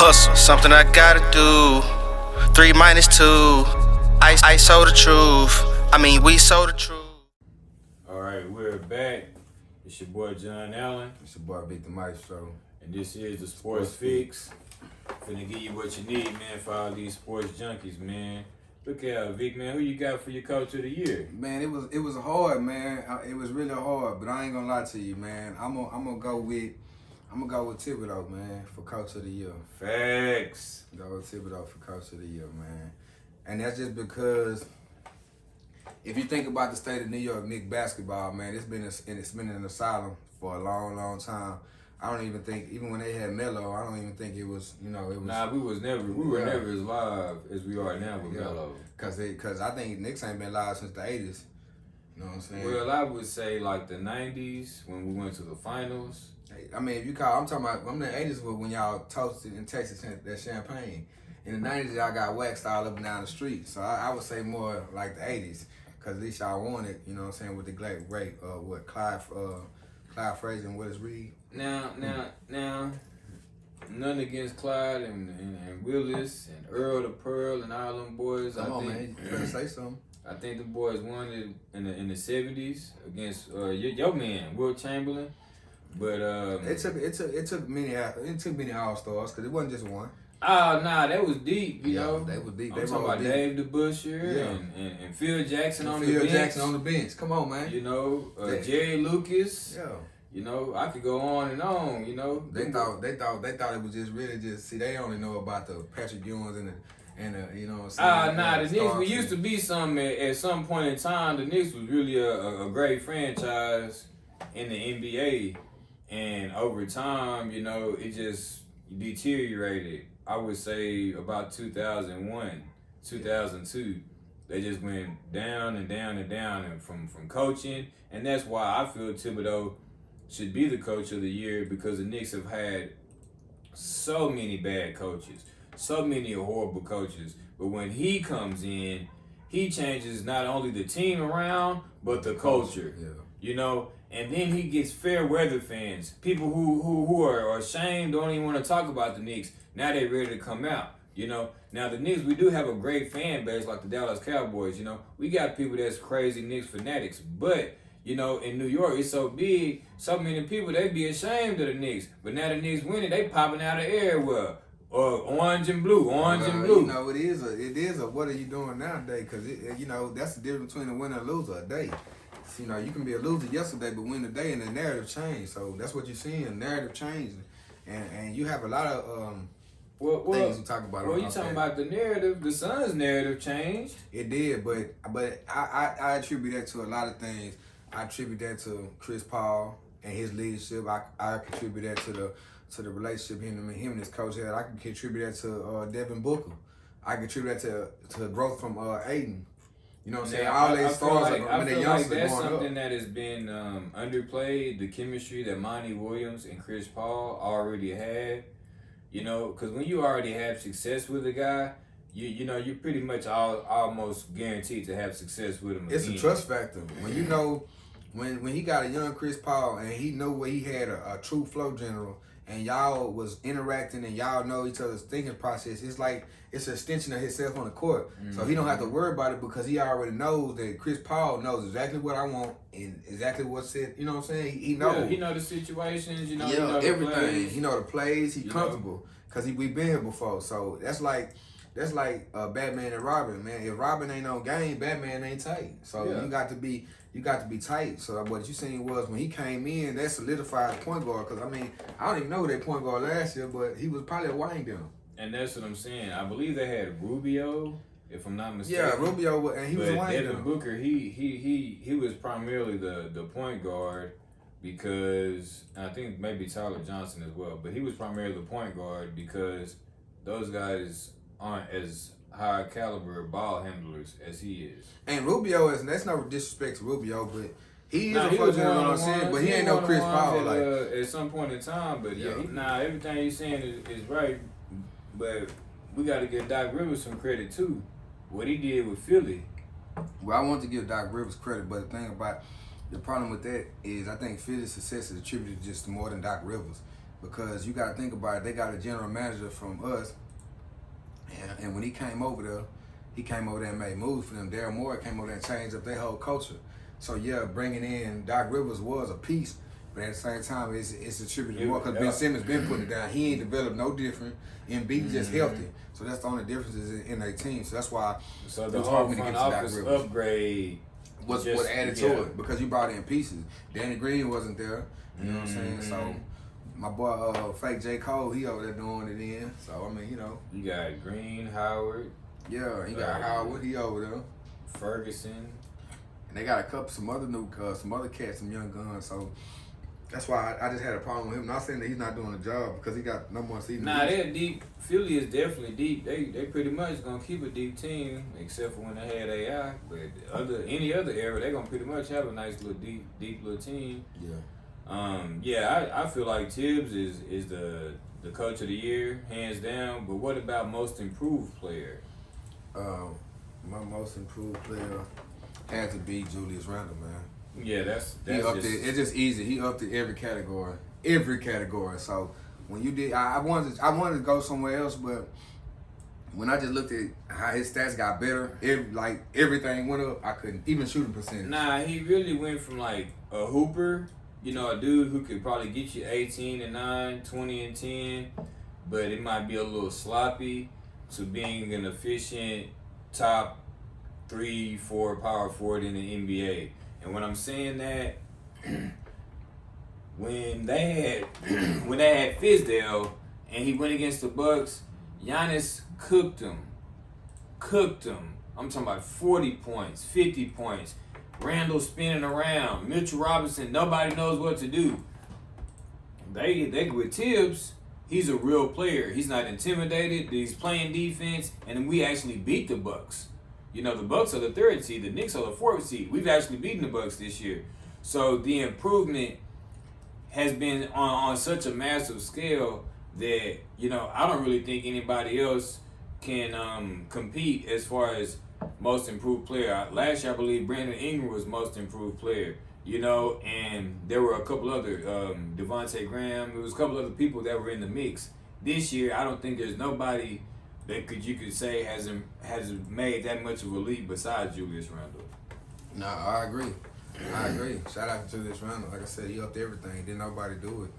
hustle, something I gotta do. 3 minus 2. I sold the truth. I mean, we sold the truth. All right, we're back. It's your boy John Allen, It's your boy Big the Maestro. and this is the Sports Fix. Finna give you what you need, man, for all these sports junkies, man. Look at Vic, man. Who you got for your coach of the year? Man, it was hard, man. It was really hard, but I ain't gonna lie to you, man. I'm gonna go with Thibodeau, man, for coach of the year. Facts. Go with Thibodeau for coach of the year, man. And that's just because if you think about the state of New York Knicks basketball, man, it's been an asylum for a long, long time. I don't even think, even when they had Melo, I don't even think it was, it was. Nah, we were never as live as we are now with Melo. Cause I think Knicks ain't been live since the '80s. You know what I'm saying? Well, I would say like the '90s when we went to the finals. I mean, if you call, I'm in the '80s when y'all toasted in Texas that champagne. In the '90s, y'all got waxed all up and down the street. So I would say more like the '80s, cause at least y'all won it. You know what I'm saying, with the great Clyde Frazier and Willis Reed. Now, none against Clyde and Willis and Earl the Pearl and all them boys. Come on, man, you better say something. I think the boys won it in the '70s against your man Will Chamberlain, but it took many All Stars, cause it wasn't just one. Oh, nah, that was deep, you know. They was deep. I'm talking about deep. Dave DeBusschere and Phil Jackson on the bench. Phil Jackson on the bench. Come on, man. You know, Jerry Lucas. Yeah. You know, I could go on and on. You know, They thought it was just see. They only know about the Patrick Ewings and the you know what I'm saying. The Knicks. We used to be something at some point in time. The Knicks was really a great franchise in the NBA, and over time, you know, it just deteriorated. I would say about 2001, 2002, they just went down and down and down, and from coaching, and that's why I feel Thibodeau should be the coach of the year, because the Knicks have had so many bad coaches, so many horrible coaches. But when he comes in, he changes not only the team around, but the culture. Yeah. You know, and then he gets fair weather fans, people who are ashamed, don't even want to talk about the Knicks. Now they're ready to come out. You know, now the Knicks, we do have a great fan base like the Dallas Cowboys. You know, we got people that's crazy Knicks fanatics, but you know, in New York, it's so big, so many people, they be ashamed of the Knicks. But now the Knicks winning, they popping out of everywhere. Or orange and blue. You know, it is a what are you doing nowadays? Because, you know, that's the difference between a winner and a loser a day. So, you know, you can be a loser yesterday, but win today, and the narrative changed. So that's what you're seeing, the narrative changing. And you have a lot of things to talk about. Well, you talking about the narrative. The Suns' narrative changed. It did, but I attribute that to a lot of things. I attribute that to Chris Paul and his leadership. I contribute that to the relationship him and his coach had. I can contribute that to Devin Booker. I contribute that to growth from Aiden. You know what I'm saying? All these stars I feel like that's something that has been underplayed. The chemistry that Monty Williams and Chris Paul already had. You know, because when you already have success with a guy, you know, you're pretty much almost guaranteed to have success with him. It's a trust factor. When you know, when he got a young Chris Paul and he knew where he had a true flow general, and y'all was interacting and y'all know each other's thinking process, it's like it's an extension of himself on the court. Mm-hmm. So he don't have to worry about it, because he already knows that Chris Paul knows exactly what I want and exactly what's it. You know what I'm saying? He knows. Yeah, he know the situations. You know, he know everything. He know the plays. He comfortable because we've been here before. So that's like Batman and Robin, man. If Robin ain't on game, Batman ain't tight. So you got to be tight. So what you seen was when he came in, that solidified point guard. Because I mean, I don't even know who that point guard last year, but he was probably a wing down. And that's what I'm saying. I believe they had Rubio, if I'm not mistaken. Yeah, Rubio, and he was a wing down. Devin Booker, he was primarily the point guard, because I think maybe Tyler Johnson as well. But he was primarily the point guard because those guys aren't as high caliber ball handlers as he is. And Rubio that's no disrespect to Rubio, but he is a first generation, but he ain't no Chris Paul at some point in time. But everything you're saying is right. But we got to give Doc Rivers some credit too. What he did with Philly. Well, I want to give Doc Rivers credit, but the thing about the problem with that is I think Philly's success is attributed just to more than Doc Rivers. because you got to think about it. They got a general manager from us, and when he came over there and made moves for them. Daryl Morey came over there and changed up their whole culture. So yeah, bringing in Doc Rivers was a piece, but at the same time, it's attributed more because Ben Simmons been putting it down. He ain't developed no different. Embiid just healthy, so that's the only difference in their team. So that's why so the whole front office upgrade was what added to it because you brought in pieces. Danny Green wasn't there. You know what I'm saying? So my boy fake J. Cole, he over there doing it in. So I mean, you got Green, Howard. Yeah, he got Howard. He over there. Ferguson. And they got some other cats, some young guns. So that's why I just had a problem with him. Not saying that he's not doing the job because he got number one seed. Nah, they're deep. Philly is definitely deep. They pretty much gonna keep a deep team, except for when they had AI. But any other era, they gonna pretty much have a nice little deep little team. Yeah. I feel like Tibbs is the coach of the year, hands down. But what about most improved player? My most improved player had to be Julius Randle, man. Yeah, that's he upped it. It's just easy. He upped it every category. So when you did, I wanted to go somewhere else, but when I just looked at how his stats got better, everything went up. I couldn't even shooting percentage. Nah, he really went from like a hooper, a dude who could probably get you 18 and 9, 20 and 10, but it might be a little sloppy, to being an efficient top 3-4 power forward in the NBA. And when I'm saying that, when they had Fizdale and he went against the Bucks, Giannis cooked him. I'm talking about 40 points, 50 points. Randall spinning around. Mitchell Robinson, nobody knows what to do. They with Tibbs, he's a real player. He's not intimidated. He's playing defense, and we actually beat the Bucks. The Bucks are the 3rd seed. The Knicks are the 4th seed. We've actually beaten the Bucks this year. So the improvement has been on such a massive scale that, I don't really think anybody else can compete as far as most improved player. Last year, I believe Brandon Ingram was most improved player, and there were a couple other, Devontae Graham. There was a couple other people that were in the mix. This year, I don't think there's nobody that you could say has made that much of a leap besides Julius Randle. No, I agree. Shout out to Julius Randle. Like I said, he upped everything. Didn't nobody do it.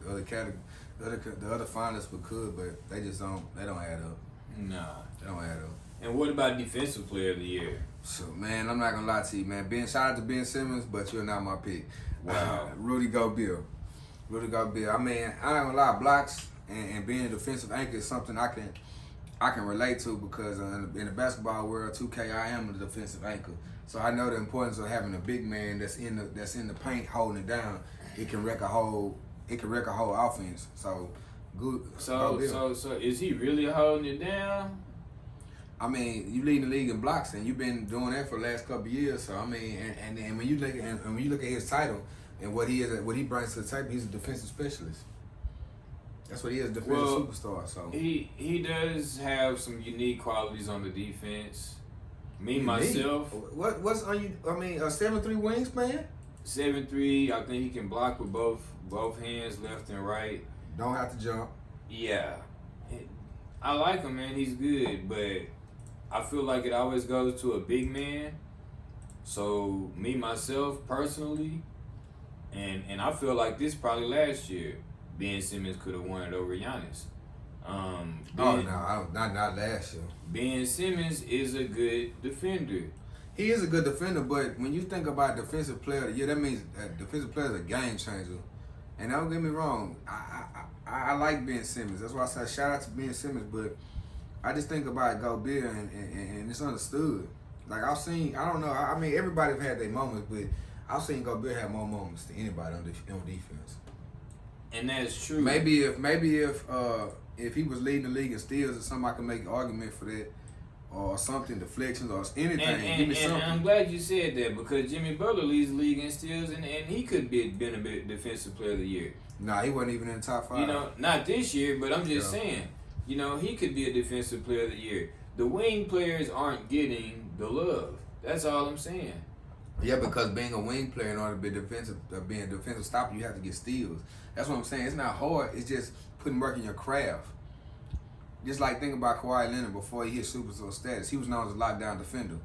The other finalists could, but they just don't. They don't add up. Nah, they don't add up. And what about defensive player of the year? So man, I'm not gonna lie to you, man. Shout out to Ben Simmons, but you're not my pick. Wow. Rudy Gobert. I mean, I ain't gonna lie. Blocks and being a defensive anchor is something I can relate to because in the basketball world, 2K, I am a defensive anchor. So I know the importance of having a big man that's in the paint holding it down. It can wreck a whole offense. So good. So is he really holding it down? I mean, you lead the league in blocks, and you've been doing that for the last couple of years. So I mean, and when you look at his title and what he brings to the table, he's a defensive specialist. That's what he is, defensive superstar. So he does have some unique qualities on the defense. Myself. What's on you? I mean, a 7'3" wingspan. 7'3". I think he can block with both hands, left and right. Don't have to jump. Yeah, I like him, man. He's good, but I feel like it always goes to a big man. So myself personally, and I feel like this probably last year, Ben Simmons could have won it over Giannis. Not last year. Ben Simmons is a good defender. He is a good defender, but when you think about defensive player of the year, that means defensive player is a game changer. And don't get me wrong, I like Ben Simmons. That's why I say shout out to Ben Simmons, but I just think about Gobert and it's understood. Like I don't know, I mean everybody have had their moments, but I've seen Gobert have more moments than anybody on defense. And that's true. Maybe if he was leading the league in steals or something, I can make an argument for that, or something, deflections or anything. Give me something. And I'm glad you said that because Jimmy Butler leads the league in steals, and he could been a defensive player of the year. Nah, he wasn't even in the top 5. Not this year, but I'm just saying, he could be a defensive player of the year. The wing players aren't getting the love. That's all I'm saying. Yeah, because being a wing player, in order to be being a defensive stopper, you have to get steals. That's what I'm saying. It's not hard. It's just putting work in your craft. Just like think about Kawhi Leonard before he hit superstar status. He was known as a lockdown defender.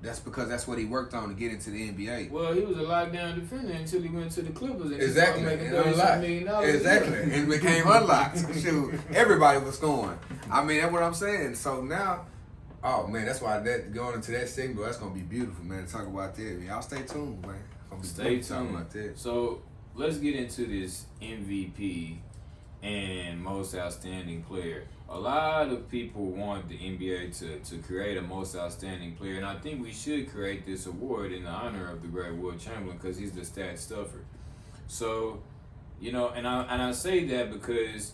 That's because that's what he worked on to get into the NBA. Well, he was a lockdown defender until he went to the Clippers and Exactly. started making And $36 million. Exactly. And became unlocked. Shoot, everybody was scoring. I mean, that's what I'm saying. So now, oh man, that's why that going into that segment, that's gonna be beautiful, man. To talk about that. Y'all stay tuned, man. Stay tuned. About that. So let's get into this MVP and most outstanding player. A lot of people want the NBA to create a most outstanding player, and I think we should create this award in the honor of the great Will Chamberlain because he's the stat stuffer. So, you know, and I say that because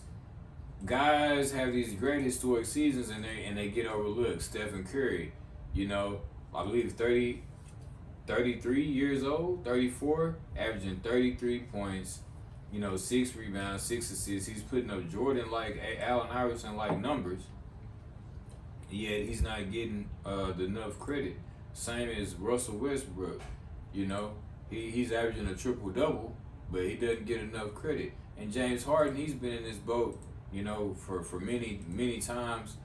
guys have these great historic seasons and they get overlooked. Stephen Curry, you know, I believe 33 years old, 34, averaging 33 points. You know, 6 rebounds, 6 assists. He's putting up Jordan-like, Allen Iverson-like numbers. Yet he's not getting enough credit. Same as Russell Westbrook. You know, he's averaging a triple-double, but he doesn't get enough credit. And James Harden, he's been in this boat, you know, for many, many times.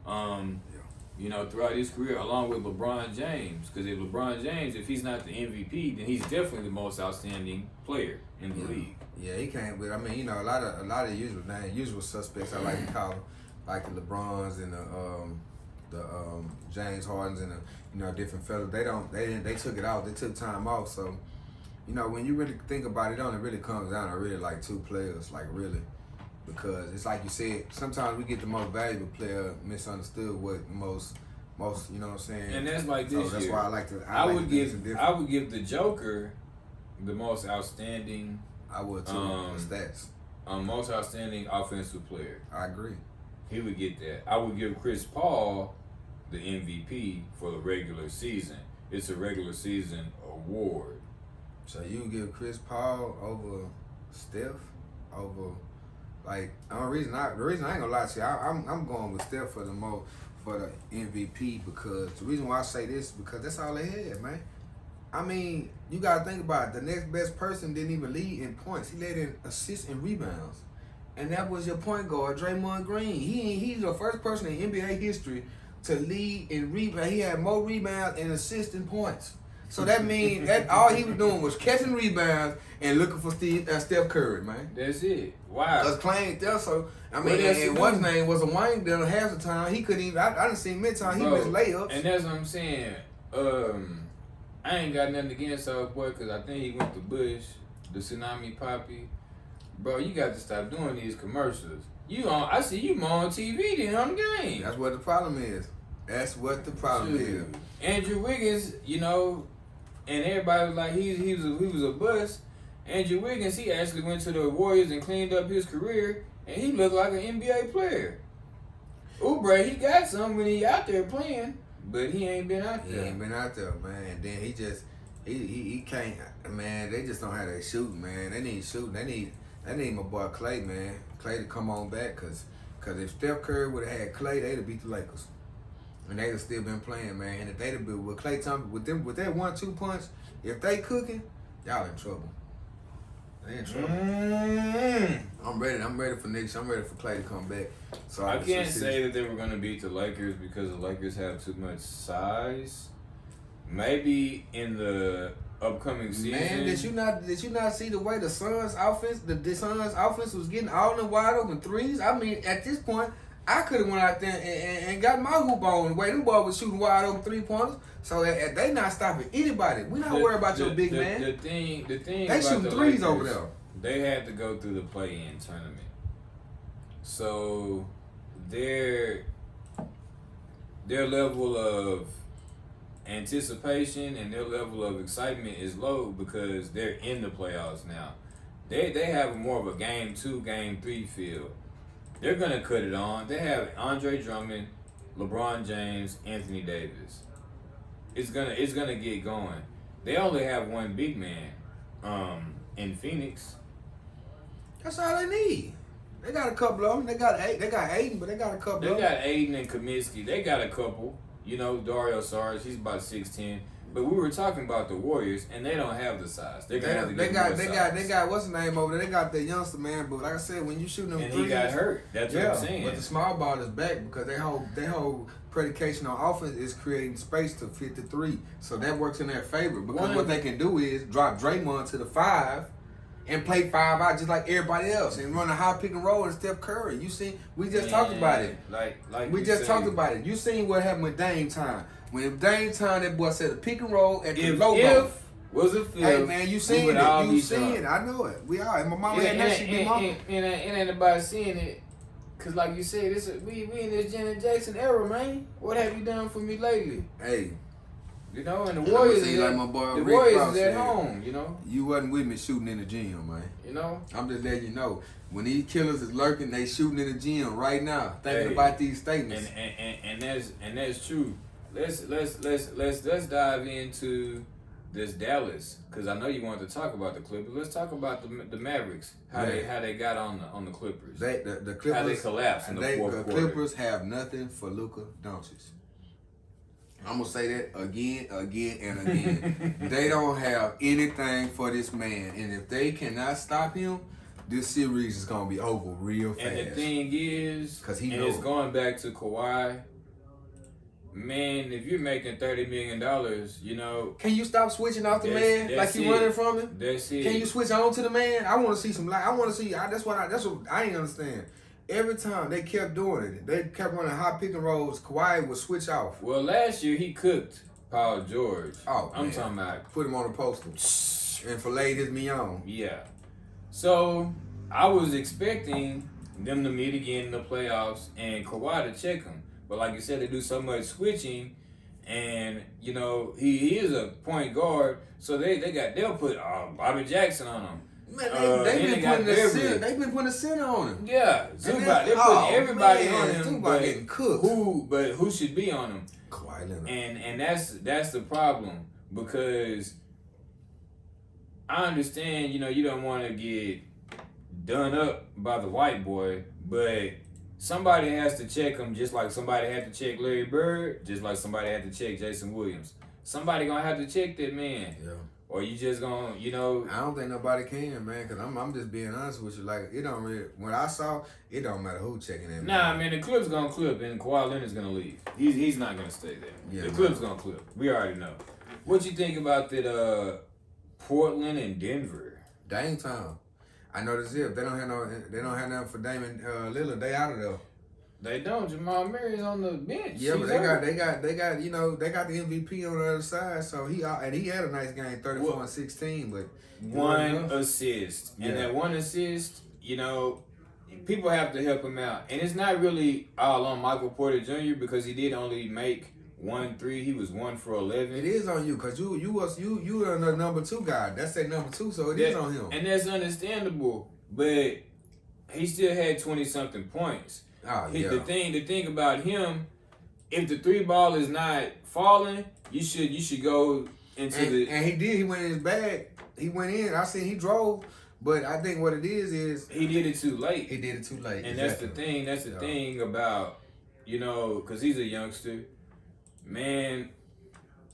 You know, throughout his career, along with LeBron James. Because if LeBron James, if he's not the MVP, then he's definitely the most outstanding player in the league. Yeah, he can't. But I mean, you know, a lot of usual suspects. I like to call them, like the LeBrons and the James Hardens and the, you know, different fellas. They took it out. They took time off. So, you know, when you really think about it, it really comes down to really like 2 players, like really. Because it's like you said, sometimes we get the most valuable player misunderstood what most, you know what I'm saying? And that's like this so that's year. why I like to. I would give the Joker the most outstanding. I would too. Stats. Most outstanding offensive player. I agree. He would get that. I would give Chris Paul the MVP for the regular season. It's a regular season award. So you give Chris Paul over Steph over. Like the reason I ain't gonna lie to you, I'm going with Steph for the MVP because the reason why I say this is because that's all they had, man. I mean, you gotta think about it. The next best person didn't even lead in points. He led in assists and rebounds, and that was your point guard, Draymond Green. He's the first person in NBA history to lead in rebounds. He had more rebounds and assists and points. So that means that all he was doing was catching rebounds and looking for Steph Curry, man. That's it. Wow. Because playing there, so I mean, and one's name was a Wayne there half the time. He couldn't even. I didn't see him many times. He missed layups. And that's what I'm saying. I ain't got nothing against old boy because I think he went to Bush, the Tsunami Poppy. Bro, you got to stop doing these commercials. I see you more on TV than on the game. That's what the problem is. That's what the problem is. Andrew Wiggins, you know, and everybody was like he was a bust. Andrew Wiggins, he actually went to the Warriors and cleaned up his career, and he looked like an NBA player. Oubre, he got some when he out there playing, but he ain't been out there. He ain't been out there, man. And then he can't, man. They just don't have that shooting, man. They need shooting. They need my boy Clay, man. Clay to come on back, cause if Steph Curry would have had Clay, they'd have beat the Lakers. And they'd have still been playing, man. And if they'd have been with Klay Thompson, with that 1-2 punch, if they cooking, y'all in trouble. They in trouble. I'm ready for next. I'm ready for Klay to come back. So I can't say that they were gonna beat the Lakers because the Lakers have too much size. Maybe in the upcoming season. Man, did you not see the way the Suns offense, the Suns offense was getting all the wide open threes? I mean, at this point, I could have went out there and got my hoop on the way them boys was shooting wide open 3-pointers. So they not stopping anybody. We not worried about your big man. The thing they about shooting the threes Lakers, over there. They had to go through the play-in tournament. So their level of anticipation and their level of excitement is low because they're in the playoffs now. They have more of a game 2, game 3 feel. They're gonna cut it on. They have Andre Drummond, LeBron James, Anthony Davis. It's gonna get going. They only have one big man, in Phoenix. That's all they need. They got a couple of them. They got Aiden, but they got a couple. They got Aiden and Kaminsky. They got a couple. You know, Dario Saric, he's about 6'10". But we were talking about the Warriors, and they don't have the size. They're gonna have to They get more size. got what's the name over there? They got that youngster man, but like I said, when you shooting them And threes, he got hurt. That's what I'm saying. But the small ball is back because their whole predication on offense is creating space to fit the three. So that works in their favor because what they can do is drop Draymond to the 5 and play 5 out just like everybody else and run a high pick and roll and Steph Curry. You see, we just talked about it. Like we just talked about it. You seen what happened with Dame Time. When Dame Time, that boy said a pick and roll at the logo. If was a fifth, hey man, you seen it. You seen it. I know it. We are. And my mama had that shit. And ain't nobody seeing it. Cause like you said, we in this Janet Jackson era, man. What have you done for me lately? Hey. You know, and the Warriors is like my boy the Rick Warriors Ross is at said, home, you know. You wasn't with me shooting in the gym, man. You know? I'm just letting you know. When these killers is lurking, they shooting in the gym right now, thinking about these statements. And that's true. Let's dive into this Dallas, because I know you wanted to talk about the Clippers. Let's talk about the Mavericks. How they got on the Clippers. The Clippers, how they collapsed in the fourth quarter. The Clippers have nothing for Luka Doncic. I'm gonna say that again, and again. They don't have anything for this man, and if they cannot stop him, this series is gonna be over real fast. And the thing is, it's going back to Kawhi. Man, if you're making $30 million, you know. Can you stop switching off the man like you running from him? That's it. Can you switch on to the man? I want to see some light. I want to see. That's what I ain't understand. Every time they kept doing it, they kept running hot pick and rolls. Kawhi would switch off. Well, last year he cooked Paul George. Oh, I'm talking about put him on the poster and filleted his mignon. Yeah. So I was expecting them to meet again in the playoffs and Kawhi to check him. But like you said, they do so much switching, and you know he is a point guard, so they'll put Bobby Jackson on him. Man, they've been putting a center on him. Yeah, Zubac. They're putting everybody on him. Zubac getting cooked. Who should be on him? Kawhi Leonard. And that's the problem, because I understand, you know, you don't want to get done up by the white boy, but somebody has to check him, just like somebody had to check Larry Bird, just like somebody had to check Jason Williams. Somebody gonna have to check that man. Yeah. Or you just gonna, you know. I don't think nobody can, man, because I'm just being honest with you. Like, it don't really, when I saw, it don't matter who checking that. Nah, man, the Clip's gonna clip and Kawhi Leonard's gonna leave. He's not gonna stay there. Yeah, the Clip's gonna clip. We already know. What you think about that Portland and Denver? Dame time. I know this is. They don't have nothing for Damian Lillard. They out of there. They don't. Jamal Murray's on the bench. Yeah, but they got you know, they got the MVP on the other side. So he had a nice game, 34 and 16, but one assist. And that one assist, you know, people have to help him out. And it's not really all on Michael Porter Jr. because he did only make 1 3. He was 1 for 11. It is on you because you were the number 2 guy. That's that number 2, so it is on him. And that's understandable. But he still had 20-something points. Oh, yeah. The thing about him, if the 3 ball is not falling, you should go into and he did. He went in his bag. He went in. I seen he drove, but I think what it is he did it too late. He did it too late. And that's the thing. That's the thing about, you know, because he's a youngster. Man,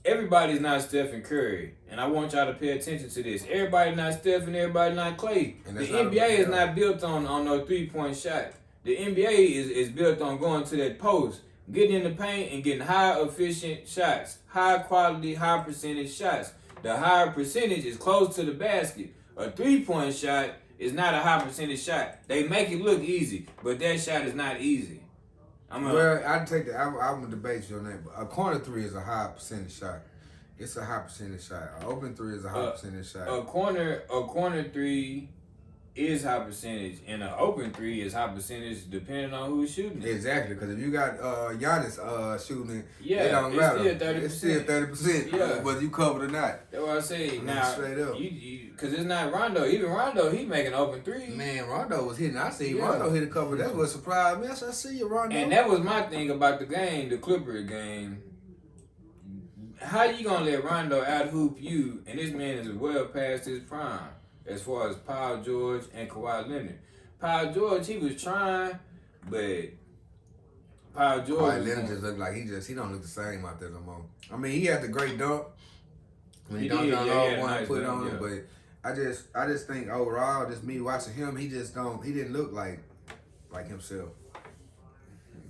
everybody's not Stephen Curry, and I want y'all to pay attention to this. Everybody's not Steph and everybody's not Clay. The NBA is not built on no 3-point shot. The NBA is built on going to that post, getting in the paint and getting high efficient shots, high quality, high percentage shots. The higher percentage is close to the basket. A 3-point shot is not a high percentage shot. They make it look easy, but that shot is not easy. I'd take that. I would debate you on that. But a corner 3 is a high percentage shot. It's a high percentage shot. An open 3 is a high percentage shot. A corner 3 is high percentage, and an open 3 is high percentage depending on who's shooting it. Exactly, because if you got Giannis shooting it, it don't matter. It's still 30%. Yeah, whether you covered or not. That's what I say. Now, straight up, because it's not Rondo. Even Rondo, he making open 3. Man, Rondo was hitting. I see Rondo hit a couple. That's what surprised me. I see you, Rondo. And that was my thing about the game, the Clippers game. How you gonna let Rondo out hoop you? And this man is well past his prime. As far as Paul George and Kawhi Leonard. Paul George, he was trying, but Paul George. Kawhi Leonard just looked like he don't look the same out there no more. I mean, he had the great dunk, when he He dunked did, on yeah, all yeah, one nice and put it dunk, on him. yeah. But I just think overall, just me watching him, he didn't look like himself.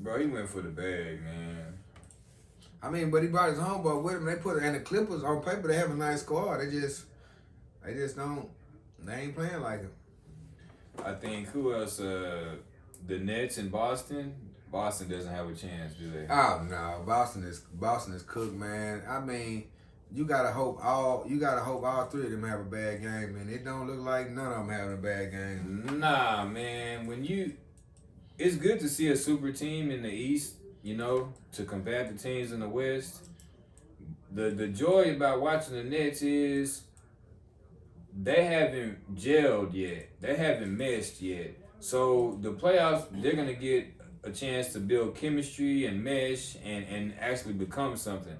Bro, he went for the bag, man. I mean, but he brought his homeboy with him. They put and the Clippers on paper. They have a nice squad. They just don't. They ain't playing like him. I think who else? The Nets in Boston. Boston doesn't have a chance, do they? Oh no, Boston is cooked, man. I mean, you gotta hope all three of them have a bad game, and it don't look like none of them having a bad game. Nah, man. It's good to see a super team in the East, you know, to combat the teams in the West. The joy about watching the Nets is they haven't gelled yet. They haven't meshed yet. So the playoffs, they're gonna get a chance to build chemistry and mesh and actually become something.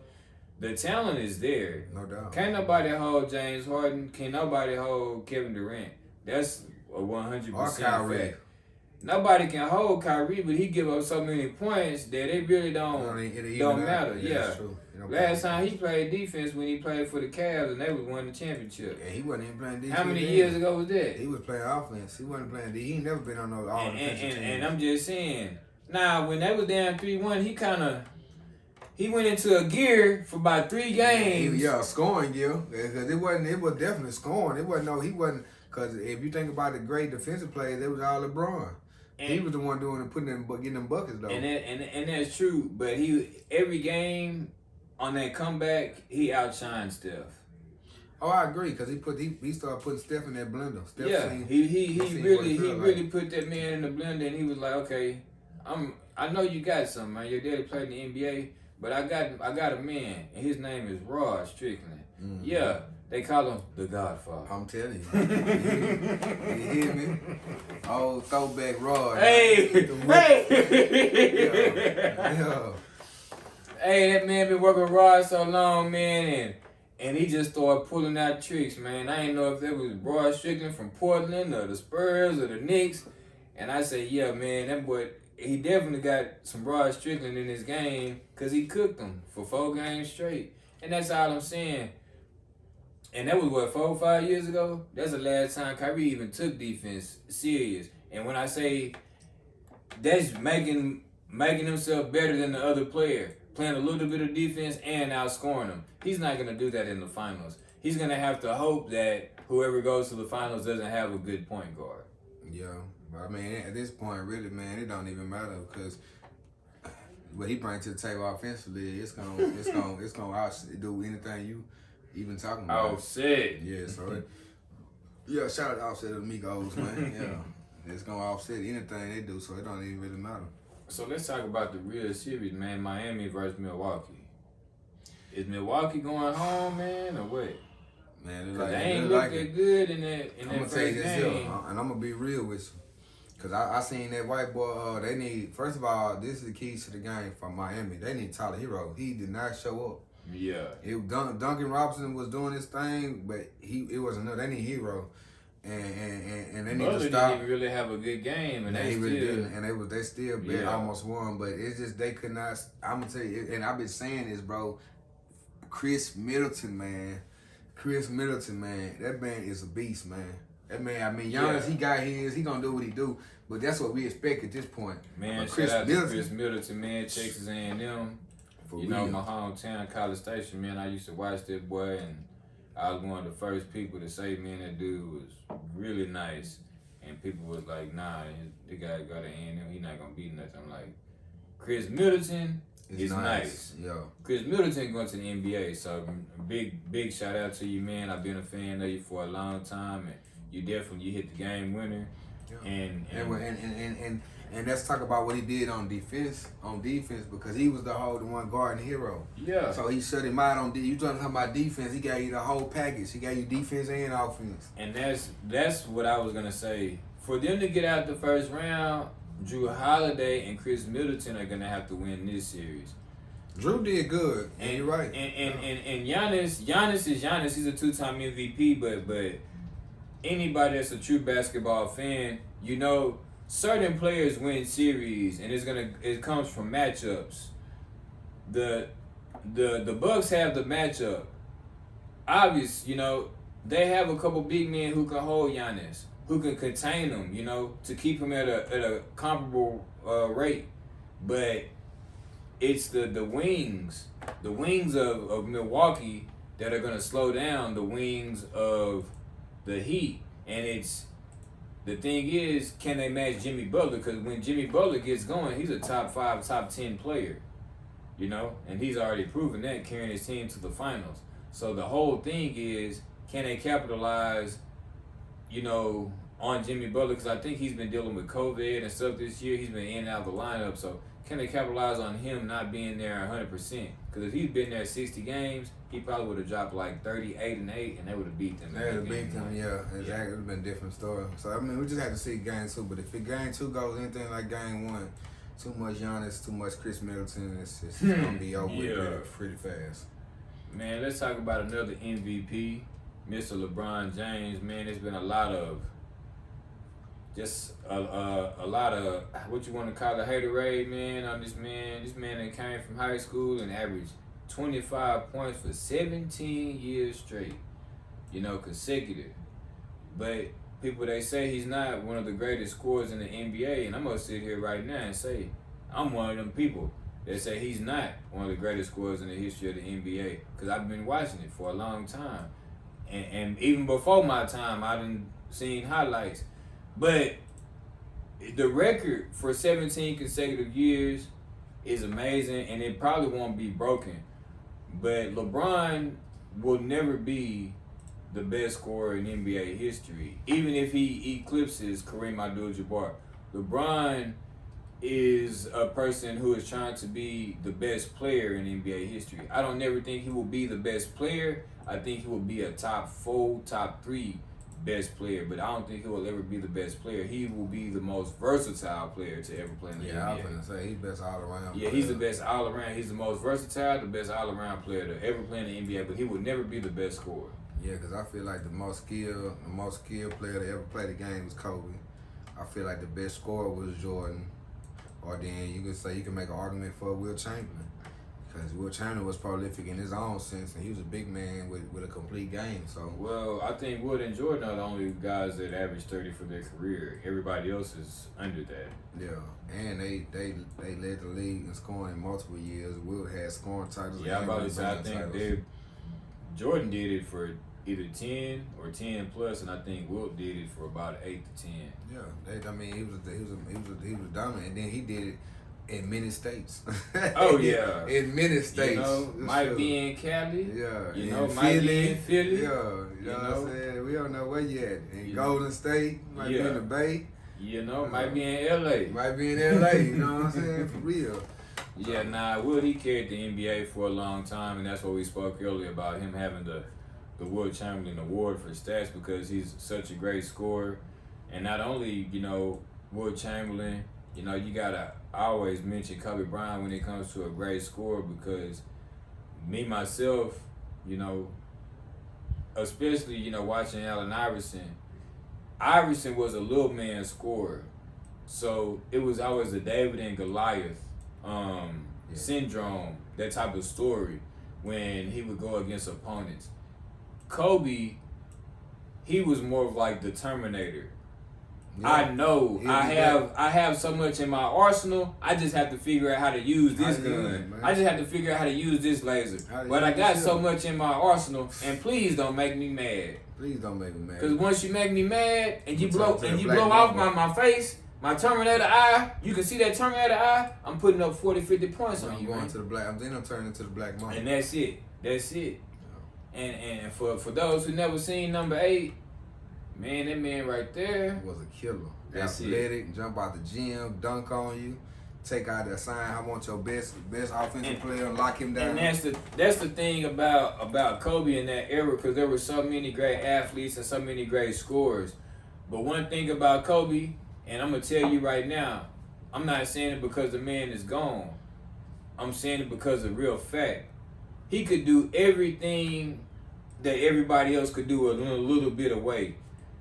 The talent is there. No doubt. Can't nobody hold James Harden. Can't nobody hold Kevin Durant. That's a 100% Or Kyrie. fact. Nobody can hold Kyrie, but he give up so many points that it really don't matter. Yeah. That's true. Last time he played defense when he played for the Cavs and they was winning the championship. Yeah, he wasn't even playing defense. How many years ago was that? He was playing offense. He wasn't playing D. He ain't never been on no all defensive teams. And I'm just saying. Now, when they was down 3-1, he went into a gear for about 3 games. Yeah, scoring gear. Because it was definitely scoring. He wasn't, because if you think about the great defensive players, it was all LeBron. And he was the one doing it, getting them buckets though. And that's true. But every game on that comeback, he outshined Steph. Oh, I agree, because he started putting Steph in that blender. Steph he really put that man in the blender, and he was like, okay, I know you got something, man. Your daddy played in the NBA, but I got a man, and his name is Rod Strickland. Mm-hmm. Yeah, they call him the Godfather. I'm telling you. You hear me? Old throwback Rod. Hey! Yeah. Hey, that man been working with Rod so long, man, and he just started pulling out tricks, man. I didn't know if that was Rod Strickland from Portland or the Spurs or the Knicks. And I said, yeah, man, that boy, he definitely got some Rod Strickland in his game because he cooked them for 4 games straight. And that's all I'm saying. And that was, 4 or 5 years ago? That's the last time Kyrie even took defense serious. And when I say that's making himself better than the other player, playing a little bit of defense and outscoring them, he's not going to do that in the finals. He's going to have to hope that whoever goes to the finals doesn't have a good point guard. Yeah. I mean, at this point, really, man, it don't even matter because what he brings to the table offensively, it's gonna outdo anything you even talking about. Offset. Yeah, so shout out to Offset of the Migos, man. Yeah, it's gonna offset anything they do, so it don't even really matter. So let's talk about the real series, man. Miami versus Milwaukee. Is Milwaukee going home, man, or what? Man, they ain't looked that good in that first game. And I'm gonna be real with you. Because I seen that white boy, they need, first of all, this is the keys to the game for Miami. They need Tyler Hero. He did not show up. Yeah. Duncan Robinson was doing his thing, but it wasn't enough. They need Hero. And they need to stop. Didn't even really have a good game. And they really didn't. And they still almost won. But it's just, they could not, I'm going to tell you, and I've been saying this, bro. Chris Middleton, man. That man is a beast, man. That man, I mean, Giannis, he got his. He gonna do what he do, but that's what we expect at this point. Man, Chris Middleton, man, Texas A&M. You know, my hometown, College Station, man. I used to watch that boy, and I was one of the first people to say, man, that dude was really nice. And people was like, nah, the guy got to A&M, he not gonna be nothing. I'm like, Chris Middleton is nice. Yeah. Chris Middleton going to the NBA, so big shout out to you, man. I've been a fan of you for a long time, and you hit the game winner. Yeah. And let's talk about what he did on defense because he was the one guarding Hero. Yeah. So he shut him out on you talking about defense, he gave you the whole package. He gave you defense and offense. And that's what I was gonna say. For them to get out the first round, Drew Holiday and Chris Middleton are gonna have to win this series. Drew did good, and you're right. And Giannis is Giannis. He's a 2-time MVP, but anybody that's a true basketball fan, you know, certain players win series, and it comes from matchups. The Bucks have the matchup. obvious, they have a couple big men who can hold Giannis, who can contain him, to keep him at a comparable rate. But it's the wings of Milwaukee that are gonna slow down the wings of the Heat. And the thing is, can they match Jimmy Butler? Because when Jimmy Butler gets going, he's a top 5, top 10 player, and he's already proven that, carrying his team to the finals. So the whole thing is, can they capitalize, on Jimmy Butler? Because I think he's been dealing with COVID and stuff this year. He's been in and out of the lineup. So can they capitalize on him not being there 100%? Because if he'd been there 60 games, he probably would have dropped like 38-8, and they would have beat them. They would have beat them, yeah. Exactly. It would have been a different story. So, I mean, we just have to see game 2. But if game 2 goes anything like game 1, too much Giannis, too much Chris Middleton, it's going to be over with pretty fast. Man, let's talk about another MVP, Mr. LeBron James. Man, there's been a lot of what you want to call a haterade, man, on this man. This man that came from high school and averaged 25 points for 17 years straight, consecutive. But people, they say he's not one of the greatest scorers in the NBA, and I'm going to sit here right now and say I'm one of them people that say he's not one of the greatest scorers in the history of the NBA, because I've been watching it for a long time. And even before my time, I done seen highlights. But the record for 17 consecutive years is amazing, and it probably won't be broken. But LeBron will never be the best scorer in NBA history, even if he eclipses Kareem Abdul-Jabbar. LeBron is a person who is trying to be the best player in NBA history. I don't never think he will be the best player. I think he will be a top 4, top 3 best player, but I don't think he will ever be the best player. He will be the most versatile player to ever play in the NBA. Yeah, I was going to say, he's best all around. Yeah, he's the best all around. He's the most versatile, the best all around player to ever play in the NBA, but he will never be the best scorer. Yeah, because I feel like the most skilled player to ever play the game was Kobe. I feel like the best scorer was Jordan. Or then you could say, you can make an argument for Will Chamberlain. Because Will Chamberlain was prolific in his own sense, and he was a big man with a complete game. So, well, I think Wood and Jordan are the only guys that average 30 for their career. Everybody else is under that. Yeah, and they led the league in scoring in multiple years. Will had scoring titles. Yeah, I'm about to say, I think Jordan did it for either 10 or 10 plus, and I think Wilt did it for about 8 to 10. Yeah, he was dominant, and then he did it in many states. Oh yeah, in many states. Might be in Cali. Yeah, might be in Philly. Yeah, you know what I'm saying? We don't know where yet. In Golden State, might be in the Bay. Might be in LA. Might be in LA. You know what I'm saying? For real. Yeah, Will, he carried the NBA for a long time, and that's what we spoke earlier about him having the Will Chamberlain Award for stats, because he's such a great scorer. And not only, Will Chamberlain, you gotta always mention Kobe Bryant when it comes to a great scorer, because me, myself, especially, watching Allen Iverson was a little man scorer. So it was always the David and Goliath syndrome, that type of story when he would go against opponents. Kobe, he was more of like the Terminator. Yeah. I know I have so much in my arsenal. I just have to figure out how to use this gun. I just have to figure out how to use this laser. But I got so much in my arsenal, and please don't make me mad. Please don't make me mad. Because once you make me mad and you blow off my face, my Terminator eye, you can see that Terminator eye, I'm putting up 40, 50 points on you. I'm turning into the black market. And that's it. And for those who never seen number 8, man, that man right there was a killer. That's athletic, jump out the gym, dunk on you, take out that sign, I want your best offensive player, lock him down. And that's the thing about Kobe in that era, because there were so many great athletes and so many great scorers. But one thing about Kobe, and I'm going to tell you right now, I'm not saying it because the man is gone. I'm saying it because of real fact. He could do everything that everybody else could do in a little bit of way.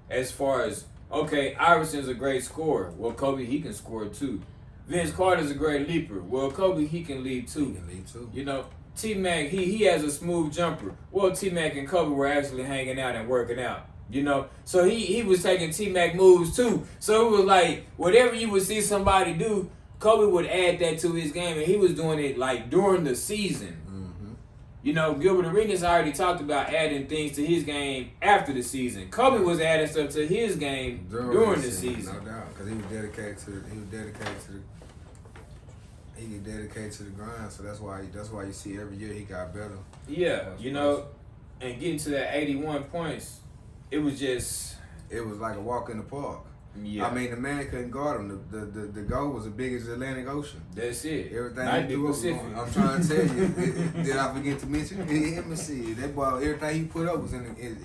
As far as, okay, Iverson's a great scorer. Well, Kobe, he can score too. Vince Carter's a great leaper. Well, Kobe, he can leap too. He can leap too. You know, T-Mac, he has a smooth jumper. Well, T-Mac and Kobe were actually hanging out and working out. You know, so he was taking T-Mac moves too. So it was like whatever you would see somebody do, Kobe would add that to his game, and he was doing it like during the season. Mm-hmm. You know, Gilbert Arenas already talked about adding things to his game after the season. Kobe was adding stuff to his game during the season. No doubt, because he was dedicated to the grind. So that's why you see every year he got better. Yeah, you know, and getting to that 81 points, it was like a walk in the park. Yeah. I mean, the man couldn't guard him. The goal was as big as the Atlantic Ocean. That's it. Everything Not he threw up. I'm trying to tell you. Did I forget to mention? Let me see. That ball, everything he put up was it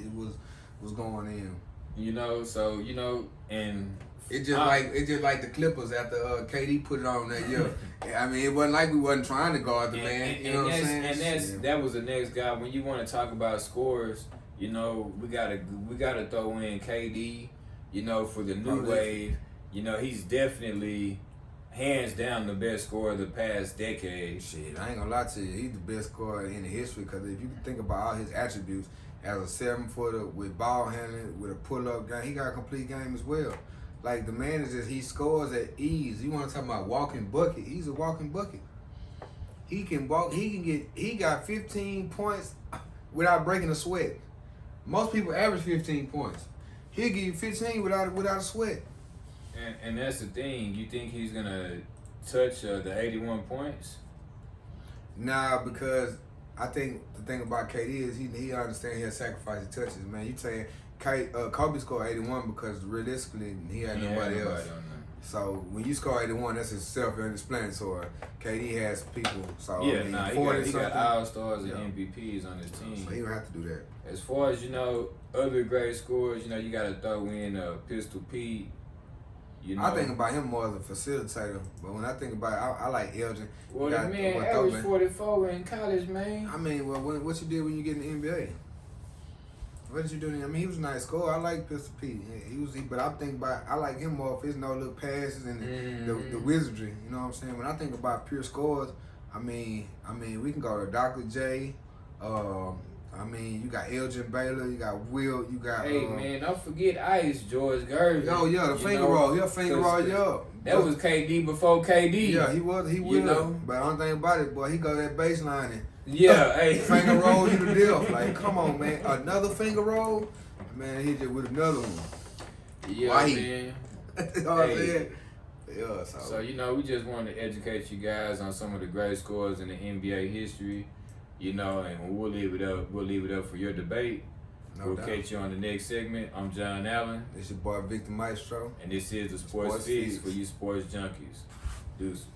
was going in. You know, so you know, and it's just like the Clippers after KD put it on that year. I mean, it wasn't like we wasn't trying to guard the man. You know what I'm saying? And that was the next guy. When you want to talk about scores, you know, we gotta throw in KD. You know, for the new wave, you know, he's definitely hands down the best scorer of the past decade. Shit, I ain't gonna lie to you. He's the best scorer in the history because if you think about all his attributes, as a 7-footer with ball handling, with a pull-up game, he got a complete game as well. Like, the man is he scores at ease. You want to talk about walking bucket? He's a walking bucket. He can walk. He got 15 points without breaking a sweat. Most people average 15 points. He'll give you 15 without a sweat. And that's the thing. You think he's gonna touch the 81 points? Nah, because I think the thing about KD is he understands he has sacrificed touches. Man, you saying Kobe scored 81 because realistically he had nobody else. So when you score 81, that's self-explanatory. KD has people. So yeah, I mean, he got all-stars and MVPs on his team. So he don't have to do that. As far as, you know, other great scorers, you know, you got to throw in Pistol Pete. You know, I think about him more as a facilitator, but when I think about it, I like Elgin. Well, the man averaged 44 in college, man. I mean, well, what you did when you get in the NBA? What did you do? I mean, he was a nice scorer. I like Pistol Pete. But I think about I like him more for his no-look passes and the wizardry. You know what I'm saying? When I think about pure scores, I mean, we can go to Dr. J. I mean, you got Elgin Baylor, you got Will, you got. Hey man, don't forget Ice George Gervin. Oh yeah, the finger roll, yeah. That was KD before KD. Yeah, he was. You know, but I don't think about it, boy. He go that baseline and. Yeah, hey. Finger roll you to death. Like, come on, man. Another finger roll? Man, he just with another one. Yeah, White. man. You know what I'm saying? Yeah, so, you know, we just wanted to educate you guys on some of the great scores in the NBA history. You know, and we'll leave it up. We'll leave it up for your debate. We'll catch you on the next segment. I'm John Allen. This your boy Victor Maestro. And this is the Sports Feast for you sports junkies. Deuces.